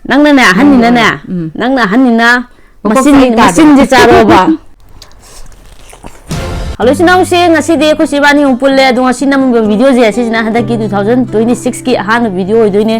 ꯅꯪꯅꯅꯦ ꯑꯍꯟꯅꯤꯅꯅꯦ ꯅꯪꯅ ꯑꯍꯟꯅꯤꯅ ꯃꯆꯤꯟꯁꯦ ꯆꯥꯔꯣꯕ ꯍꯜꯂꯣ ꯏꯆꯤꯟꯅꯥꯎꯁꯦ ꯉꯁꯤꯗꯤ ꯑꯩꯈꯣꯏ ꯏꯕꯥꯅꯤ ꯑꯃꯨꯛ ꯄꯨꯜꯂꯦ ꯑꯗꯣ ꯉꯁꯤ ꯅꯝꯃꯤꯕ ꯚꯤꯗꯤꯑꯣꯁꯦ ꯁꯤꯁꯤꯅ ꯍꯟꯗꯛꯀꯤ 2026ꯀꯤ ꯑꯍꯥꯟꯕ ꯚꯤꯗꯤꯑꯣ ꯑꯣꯏꯗꯣꯏꯅꯦ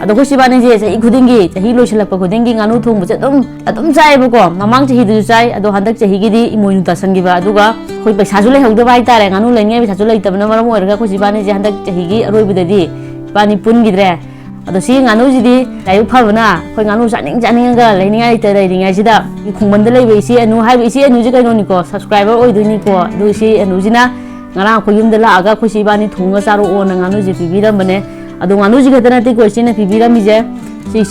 ꯑꯗꯣ ꯑꯩꯈꯣꯏ ꯏꯕꯥꯅꯤꯁꯦ ꯆꯍꯤ ꯈꯨꯗꯤꯡꯒꯤ ꯆꯍꯤ ꯂꯣꯏꯁꯤꯜꯂꯛꯄ ꯈꯨꯗꯤꯡꯒꯤ ꯉꯥꯅꯨ ꯊꯣꯡꯕꯁꯦ ꯑꯗꯨꯝ ꯆꯥꯏꯌꯦꯕꯀꯣ ꯃꯃꯥꯡ ꯆꯍꯤꯗꯁꯨ ꯆꯥꯏ ꯑꯗꯣ ꯍꯟꯗꯛ ꯆꯍꯤꯒꯤꯗꯤ ꯏꯃꯣꯏꯅꯨ ꯇꯥꯁꯟꯈꯤꯕ ꯑꯗꯨꯒ ꯑꯩꯈꯣꯏ ꯄꯩꯁꯥꯁꯨ ꯂꯩꯍꯧꯗꯕ ꯍꯥꯏꯇꯥꯔꯦ ꯉꯥꯅꯨ ꯂꯩꯅꯤꯡꯉꯥꯏ ꯄꯩꯁꯥꯁꯨ ꯂꯩꯇꯕꯅ ꯃꯔꯝ ꯑꯣꯏꯔꯒ ꯑꯩꯈꯣꯏ ꯏꯕꯥꯅꯤꯁꯦ ꯍꯟꯗꯛ ꯆꯍꯤꯒꯤ ꯑꯔꯣꯏꯕꯗꯗꯤ ꯏꯕꯥꯅꯤ ꯄꯨꯟꯈꯤꯗ꯭ꯔꯦ ꯑꯗꯣ ꯁꯤ ꯉꯥꯅꯨꯁꯤꯗꯤ ꯂꯥꯏꯕꯛ ꯐꯕꯅ ꯑꯩꯈꯣꯏ ꯉꯥꯅꯨ ꯆꯥꯅꯤꯡꯉꯒ ꯂꯩꯅꯤꯡꯉꯥꯏ ꯂꯩꯔꯤꯉꯩꯁꯤꯗ ꯈꯨꯡꯒꯪꯗ ꯂꯩꯕ ꯏꯆꯦ ꯑꯅꯨ ꯍꯥꯏꯕ ꯏꯆꯦ ꯑꯅꯨꯁꯦ ꯀꯩꯅꯣꯅꯤꯀꯣ ꯁꯕꯁꯀ꯭ꯔꯥꯏꯕꯔ ꯑꯣꯏꯗꯣꯏꯅꯤꯀꯣ ꯑꯗꯨ ꯏꯆꯦ ꯑꯅꯨꯁꯤꯅ ꯉꯔꯥꯡ ꯑꯩꯈꯣꯏ ꯌꯨꯝꯗ ꯂꯥꯛꯑꯒ ꯑꯩꯈꯣꯏ ꯏꯕꯥꯅꯤ ꯊꯣꯡꯉꯒ ꯆꯥꯔꯛꯑꯣꯅ ꯉꯥꯅꯨꯁꯦ ꯄꯤꯕꯤꯔꯝꯕꯅꯦ ꯑꯗꯣ ꯉꯥꯅꯨꯁꯤ ꯈꯛꯇ ꯅꯠꯇꯦꯀꯣ ꯏꯆꯦꯅ ꯄꯤꯕꯤꯔꯝꯃꯤꯁꯦ ꯁꯤ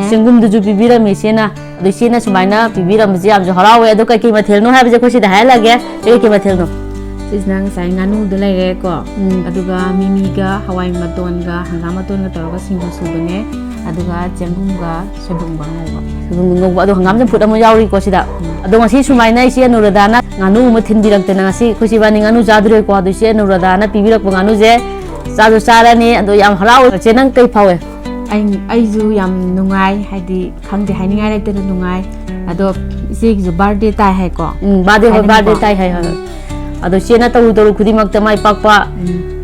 ꯆꯦꯡꯒꯨꯝꯗꯨꯁꯨ ꯄꯤꯕꯤꯔꯝꯃꯤ ꯏꯆꯦꯅ ꯑꯗꯣ ꯏꯆꯦꯅ ꯁꯨꯃꯥꯏꯅ ꯄꯤꯕꯤꯔꯝꯕꯁꯦ ꯌꯥꯝꯁꯨ ꯍꯔꯥꯎꯋꯦ ꯑꯗꯣ ꯀꯩꯀꯩ ꯃꯊꯦꯜꯅꯣ ꯍꯥꯏꯕꯁꯦ ꯑꯩꯈꯣꯏ ꯁꯤꯗ ꯍꯥꯏꯍꯜꯂꯒꯦ ꯀꯩꯀꯩ ꯃꯊꯦꯜꯅꯣ ꯁꯤꯁꯤꯅ ꯉꯁꯥꯏ ꯉꯥꯅꯨꯗ ꯂꯩꯔꯦꯀꯣ ꯑꯗꯨꯒ ꯃꯤꯃꯤꯒ ꯍꯋꯥꯏ ꯃꯇꯣꯟꯒ ꯍꯪꯒꯥꯝ ꯃꯇꯣꯟꯒ ꯇꯧꯔꯒ ꯁꯤꯡꯖꯨ ꯁꯨꯕꯅꯦ ꯑꯗꯨꯒ ꯆꯦꯡꯒꯨꯝꯒ ꯁꯣꯏꯕꯨꯝꯒ ꯉꯧꯕ ꯑꯗꯣ ꯍꯪꯒꯥꯝ ꯆꯝꯐꯨꯠ ꯑꯃ ꯌꯥꯎꯔꯤꯀꯣ ꯁꯤꯗ ꯑꯗꯣ ꯉꯁꯤ ꯁꯨꯃꯥꯏꯅ ꯏꯆꯦ ꯑꯅꯨꯔꯥꯙꯥꯅ ꯉꯥꯅꯨ ꯑꯃ ꯊꯤꯟꯕꯤꯔꯛꯇꯅ ꯉꯁꯤ ꯑꯩꯈꯣꯏ ꯏꯕꯥꯅꯤ ꯉꯥꯅꯨ ꯆꯥꯗꯣꯔꯦꯀꯣ ꯑꯗꯣ ꯏꯆꯦ ꯑꯅꯨꯔꯥꯙꯥꯅ ꯄꯤꯕꯤꯔꯛꯄ ꯉꯥꯅꯨꯁꯦ ꯆꯥꯁꯨ ꯆꯥꯔꯅꯤ ꯑꯗꯣ ꯌꯥꯝ ꯍꯔꯥꯎꯋꯦ ꯏꯆꯦ ꯅꯪ ꯀꯩ ꯐꯥꯎꯋꯦ ꯑꯩꯁꯨ ꯌꯥꯝ ꯅꯨꯡꯉꯥꯏ ꯍꯥꯏꯗꯤ ꯈꯪꯗꯦ ꯍꯥꯏꯅꯤꯡꯉꯥꯏ ꯂꯩꯇꯅ ꯅꯨꯡꯉꯥꯏ ꯑꯗꯣ ꯏꯆꯦꯒꯤꯁꯨ ꯕꯥꯔꯗꯦ ꯇꯥꯏ ꯍꯥꯏꯀꯣ ꯕꯥꯔꯗꯦ ꯇꯥꯏ ꯍꯥꯏ ꯑꯗꯣ ꯏꯆꯦꯅ ꯇꯧꯔꯨ ꯈꯨꯗꯤꯡꯃꯛꯇ ꯃꯥꯏ ꯄꯥꯛꯄ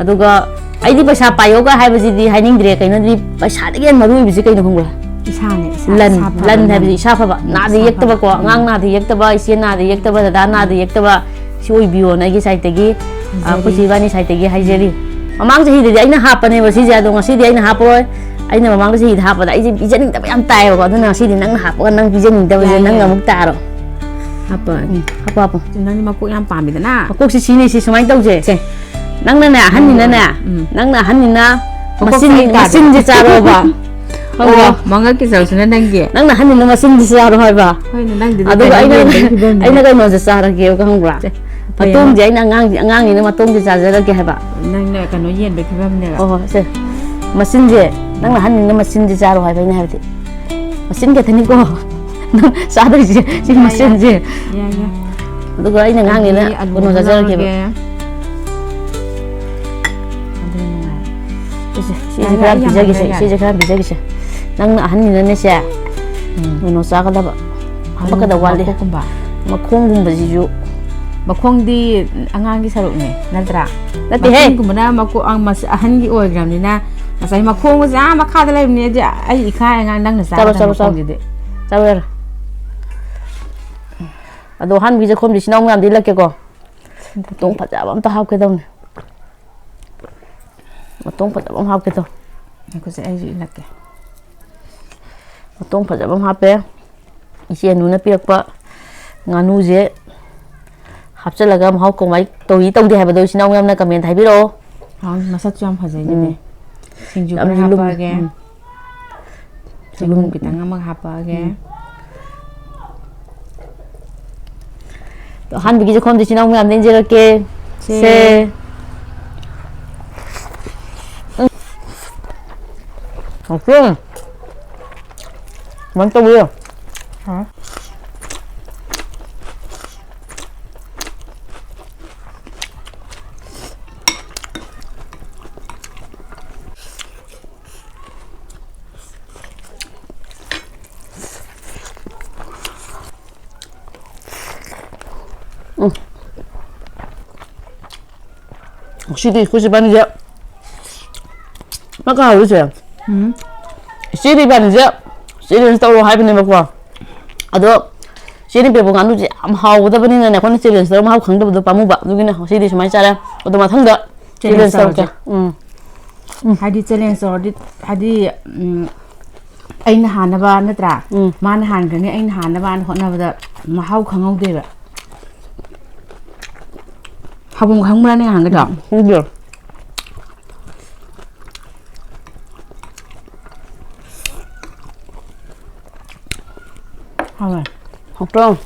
ꯑꯗꯨꯒ ꯑꯩꯗꯤ ꯄꯩꯁꯥ ꯄꯥꯏꯌꯣꯒ ꯍꯥꯏꯕꯁꯤꯗꯤ ꯍꯥꯏꯅꯤꯡꯗ꯭ꯔꯦ ꯀꯩꯅꯣꯗꯤ ꯄꯩꯁꯥꯗꯒꯤ ꯍꯦꯟꯅ ꯃꯔꯨ ꯑꯣꯏꯕꯁꯤ ꯀꯩꯅꯣ ꯈꯪꯕ꯭ꯔꯥ ꯂꯟ ꯍꯥꯏꯕꯁꯤ ꯏꯁꯥ ꯐꯕ ꯅꯥꯗ ꯌꯦꯛꯇꯕꯀꯣ ꯑꯉꯥꯡ ꯅꯥꯗ ꯌꯦꯛꯇꯕ ꯏꯆꯦ ꯅꯥꯗ ꯌꯦꯛꯇꯕ ꯗꯗꯥ ꯅꯥꯗ ꯌꯦꯛꯇꯕ ꯁꯤ ꯑꯣꯏꯕꯤꯌꯣꯅ ꯑꯩꯒꯤ ꯁꯥꯏꯠꯇꯒꯤ ꯑꯩꯈꯣꯏ ꯆꯦ ꯏꯕꯥꯅꯤ ꯁꯥꯏꯠꯇꯒꯤ ꯍꯥꯏꯖꯔꯤ ꯃꯃꯥꯡ ꯆꯍꯤꯗꯗꯤ ꯑꯩꯅ ꯍꯥꯞꯄꯅꯦꯕ ꯁꯤꯁꯦ ꯑꯗꯣ ꯉꯁꯤꯗꯤ ꯑꯩꯅ ꯍꯥꯞꯄꯔꯣꯏ ꯑꯩꯅ ꯃꯃꯥꯡꯗ ꯆꯍꯤꯗ ꯍꯥꯞꯄꯗ ꯑꯩꯁꯦ ꯄꯤꯖꯅꯤꯡꯗꯕ ꯌꯥꯝ ꯇꯥꯏꯌꯦꯕꯀꯣ ꯑꯗꯨꯅ ꯉꯁꯤꯗꯤ ꯅꯪꯅ ꯍꯥꯞꯄꯒ ꯅꯪ ꯄꯤꯖꯅꯤꯡꯗꯕꯁꯦ ꯅꯪ ꯑꯃꯨꯛ ꯇꯥꯔꯣ 하빠 너는 먹고 양 밤이잖아. 먹고시 지내시 수많이 떠오지. 낭나네 한이나네. 낭나 한이나 마신지 짜로 봐. 뭔가 기사우스는 땡기. 낭나 한이나 마신지 짜로 해봐. 아도가 아이나 그러면서 짜라게 그런거야. 마똥지 아이나 앙이는 마똥지 짜자라게 해봐. 낭나 그노 이엔 베키밤네. 세. 마신지 낭나 한이나 마신지 짜로 해봐 이나 해봐. 마신게 되니까. 싸들지 지금 마신지. 누가 아이는 앙이는 그노 짜자라게 해봐. 시제 그럼 비자기세 낭나 한이는네세 그노 싸가다봐 한바가다 wal래 마콩군바지주 마콩디 앙앙기 사록네 나더라 마콩군바나 마콩 앙마스 아한기 오이그람니나 마사이 마콩은 아 마카다 라이브네 이제 아이 이카 앙앙 낭나 싸가다 마콩디데 짜버려 아도 한 비자 콤디 신나고 안 딜라케고 똥 파자바 엄타 하게다네 ꯃꯇꯣꯡ ꯐꯖꯕ ꯑꯃ ꯍꯥꯞꯀꯦ ꯇꯧ ꯑꯩꯈꯣꯏꯁꯦ ꯑꯩꯁꯨ ꯏꯜꯂꯛꯀꯦ ꯃꯇꯣꯡ ꯐꯖꯕ ꯑꯃ ꯍꯥꯞꯄꯦ ꯏꯆꯦ ꯑꯅꯨꯅ ꯄꯤꯔꯛꯄ ꯉꯥꯅꯨꯁꯦ ꯍꯥꯞꯆꯤꯜꯂꯒ ꯃꯍꯥꯎ ꯀꯃꯥꯏ ꯇꯧꯏ ꯇꯧꯗꯦ ꯍꯥꯏꯕꯗꯣ ꯏꯆꯤꯟ ꯏꯅꯥꯎ ꯌꯥꯝꯅ ꯀꯃꯦꯟ ꯍꯥꯏꯕꯤꯔꯛꯑꯣ ꯃꯁꯛꯁꯨ ꯌꯥꯝ ꯐꯖꯩꯅꯦ ꯁꯤꯡꯖꯨ ꯈꯔ ꯍꯥꯞꯄꯛꯑꯒꯦ ꯆꯦꯡꯒꯨꯝ ꯈꯤꯇꯪ ꯑꯃꯒ ꯍꯥꯞꯄꯛꯑꯒꯦ ꯑꯍꯥꯟꯕꯒꯤ ꯆꯥꯛꯈꯨꯝꯗ ꯏꯆꯤꯟ ꯏꯅꯥꯎ ꯃꯌꯥꯝꯗ ꯏꯟꯖꯔꯛꯀꯦ ꯁꯦ 오케이. 맛있다 보여. CD 90반이죠. 아까 그러세요. CD 반이죠. CD는 서로 하이브네먹고 아도 CD 배보 가누지 안 하고다 보니는 내가 CD 서로 하고 강도도 빠무바 누구네 CD 좀 많이 짜라 어도 마탕다 CD 서로 하디 챌린저 하디 ꯑꯩꯅ ꯍꯥꯟꯅꯕ ꯅꯠꯇ꯭ꯔꯥ ꯃꯥꯅ ꯍꯥꯟꯈ꯭ꯔꯅꯤ ꯑꯩꯅ ꯍꯥꯟꯅꯕ ꯍꯣꯠꯅꯕꯗ ꯃꯍꯥꯎ ꯈꯪꯍꯧꯗꯦꯕ ꯍꯥꯕꯨꯡ ꯈꯪꯕ꯭ꯔꯥ ꯅꯪ ꯍꯥꯟꯒꯗꯣꯈꯪꯗꯦ 하와 그럼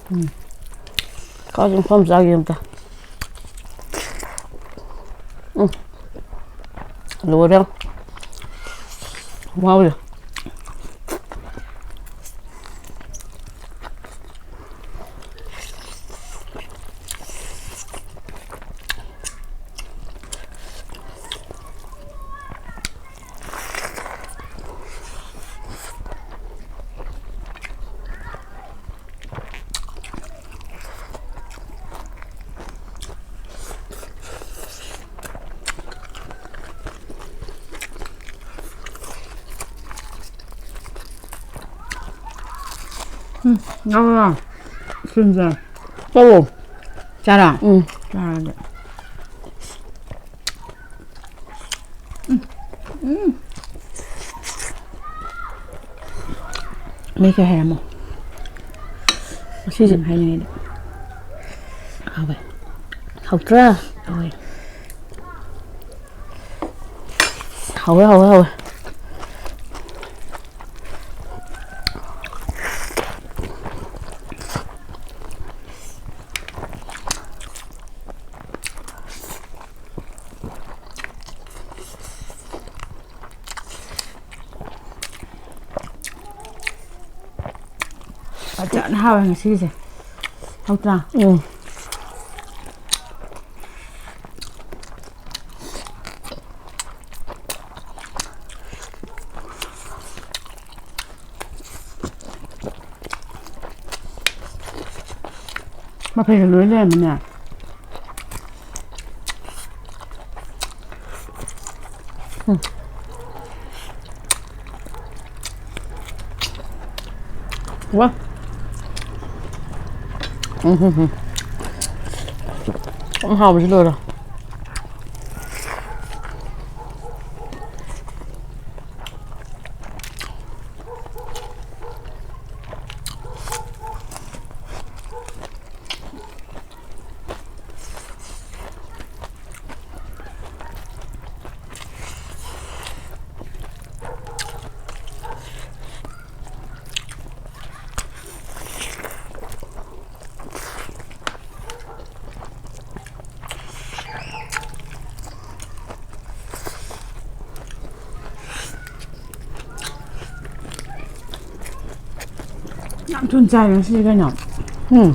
가좀 펌 짜기 좀다 노래 와우 나와. 진짜. 짜고. 짜라. 응. 짜라. mấy cái hàm không? 시즌 hay này. À vậy. học ra. Rồi. hầu. À, chọn hao hàng xí gì? Không ra. 응. Mà phải lưới lên mình nè. quá. Không hầu mà rồi. 좀 짜는 시간이요. 응.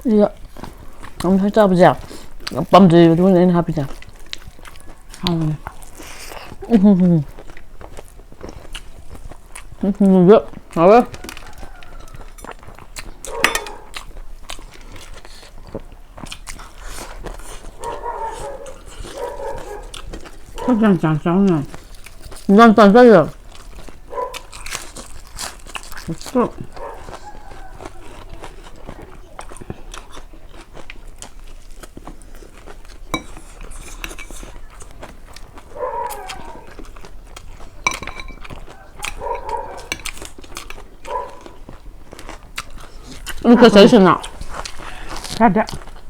이거 엄청 짜보자. 밤들 눈에는 합이자. 아우. 이거 왜? 포장 짱짱해. 난 딴싸이야. 또. 이렇게 제일 신나. 가자.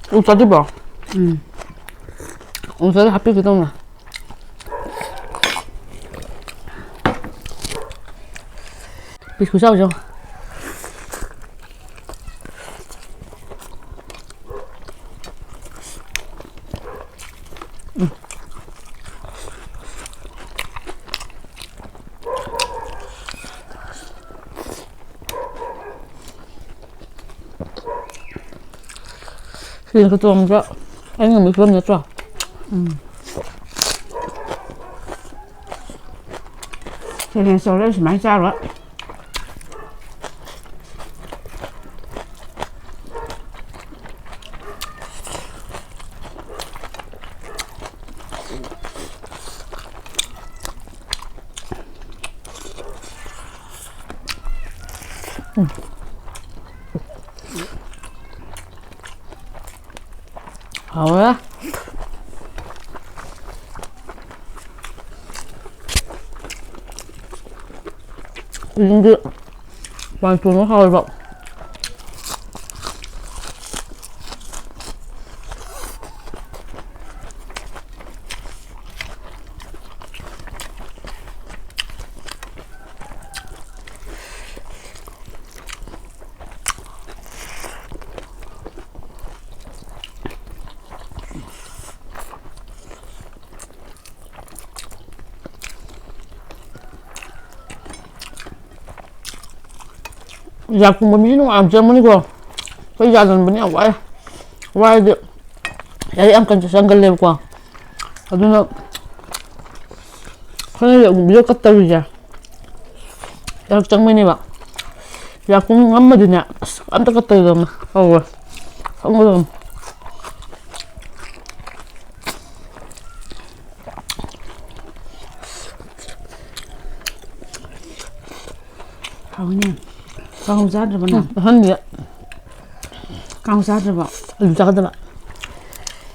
이거 짜지 봐. 응. 오늘 합이 그동안. 비스쿠트 사오죠. Thì cái tôm đó anh người mới cơm nhớ cho. Thế nên sau đấy máy sao đó. Hảo 이제 많이 돈을 하고 giờ cùng mình nó làm cho mình qua bây giờ mình ăn quay được để em cần sang gần lên qua nó cái này cũng biết cắt tàu gì à em chẳng mấy này bạn 야, 공 한마디냐? 깜짝깜짝 이러면. 왜? 한번. 하우님, 강우 싸들어 봐. 한 개. 강우 싸들어 봐. 아주 작아더라.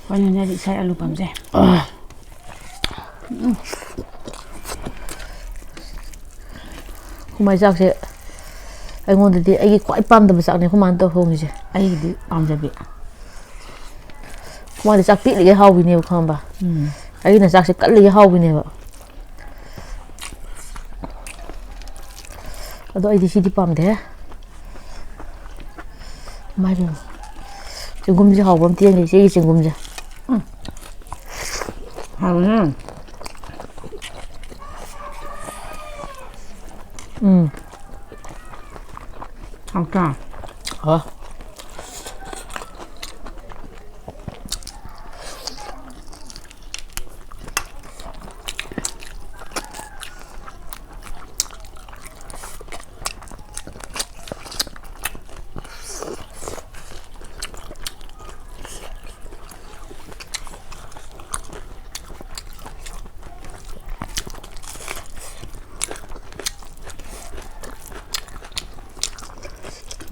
완전 내리 살 알로 밤새. 그만 짝지. 아이고는데 아기 꽉 빰다 짝네. 그만 또 홍이지. 아이기 밤새비. 그만데 짝 삐리게 하우비네 그만 봐. 아기는 짝지 깔리게 하우비네 봐. 너 아이디 시디 빰대. 맞아. 지금지 하고 밤 뛰는 게 지금지. 하우는 아까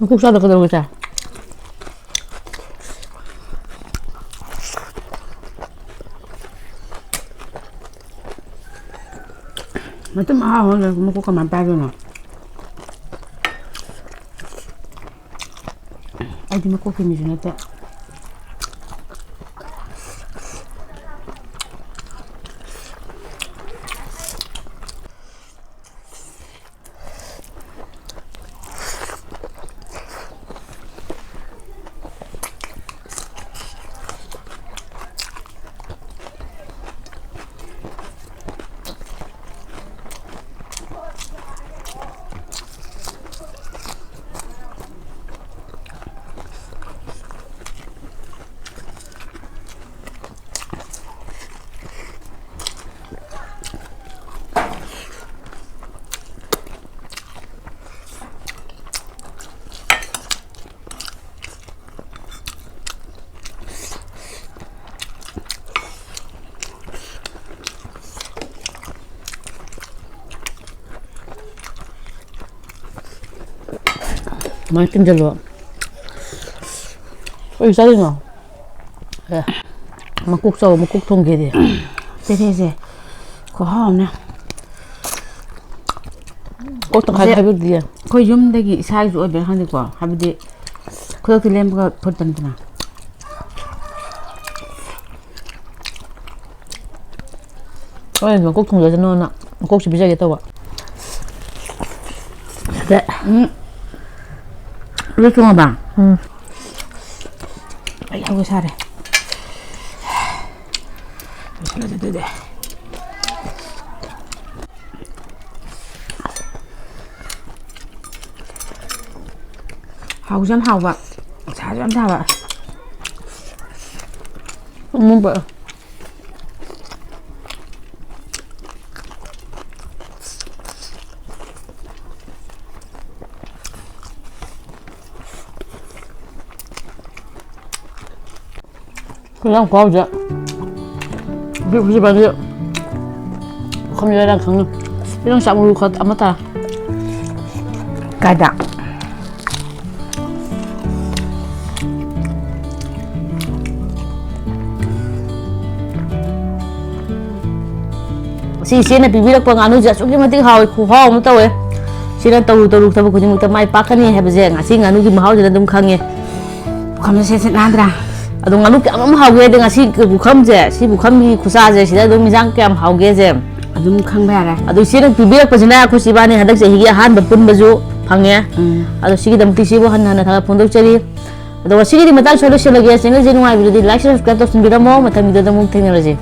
국 싸다 그대로 그자. Mati mahal lah, mau kau mampir tu nak. Aje mau kau finish nanti. 맛있긴 절로. 이 싸리나. 예. 막국 싸워, 막국 통게리. Thế, có hòm nè. 꼭또 가볍게. Có zoom đây cái size rồi bên hàng đi qua. Hay đi. Có cái lem có phật tận nào. 왜 막국 통 여자 넣어놔. 막국수 비자겠다 와. 네. Biết không bà? Vậy không có sao đây. Đây. Hầu dám hầu ạ. Chả dám sao ạ. Không muốn bợ. 그냥 구워보자. 그렇게 말이야. 컴퓨터랑 강릉 이런 쌈으로 겉 안 맞다. Cài đặc. 시시는 비비락방 안 오지. 조금만 하고 구워 못 떠 왜? 시는 떠루 타고 그냥 못 많이 빡하니 해보자. 아시 안 오기 뭐 하지 좀 강해. Không sẽ nandra. Adong anu kiam hauge dengan si bukham je, si bukham ni kusa je, si adong misang kiam hauge je. Adum khang ba ra. Adong si nang pibir pasina aku si bani hadak se higi han bapun baju phangye. Adong si dam ti si bo han na tha phondok chari. Adong si di matal solution lagi channel je nuai video di like subscribe to sun bidamo matam video da mung thengna je.